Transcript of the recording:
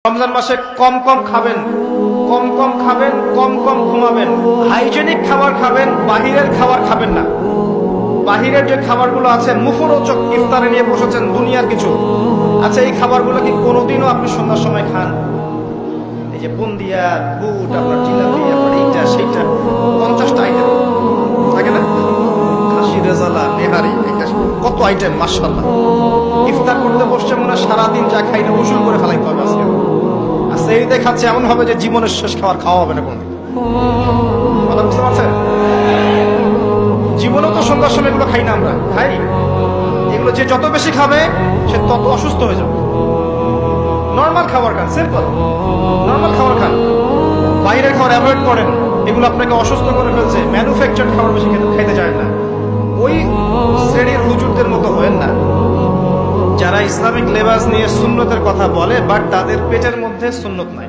রমজান মাসে কম কম খাবেন, কম কম খাবেন, কম কম ঘুমাবেন, হাইজেনিক খাবার খাবেন, বাহিরের খাবার খাবেন না। বাহিরের যে খাবারগুলো আছে মুখরোচক, ইফতারে নিয়ে বসেছেন দুনিয়ার কিছু, আচ্ছা এই খাবারগুলো কি কোনোদিনও আপনি সন্ধ্যার সময় খান? এই যে বুন্দিয়া, বুট, আপনার জিলাপি, আপনার এইটা সেইটা, 50টা আইটেম থাকে না, খাসি রেজালা, নেহারি, এটা কত আইটেম, মাশাআল্লাহ। ইফতার করতে বসছে মনে হয় সারাদিন যা খাইলে গোসল করে ফেলাইতে হবে আজকে। আর সেই দেখাচ্ছে এমন হবে যে জীবনের শেষ খাবার খাওয়া হবে না কোনদিন। কথা বুঝতে পারছেন? জীবনেও তো সন্ধ্যার সময় এগুলো খাই না, আমরা খাই এগুলো। যে যত বেশি খাবে সে তত অসুস্থ হয়ে যাবে। নর্মাল খাবার খান, সিম্পল নর্মাল খাবার খান, বাইরের খাবার অ্যাভয়েড করেন, এগুলো আপনাকে অসুস্থ করে ফেলছে। ম্যানুফ্যাকচার খাবার বেশি খাইতে চায় না। ওই শ্রেণীর হুজুরদের মতো হয়েন না যারা ইসলামিক লেবাস নিয়ে সুন্নতের কথা বলে, বাট তাদের পেটের মধ্যে সুন্নত নাই।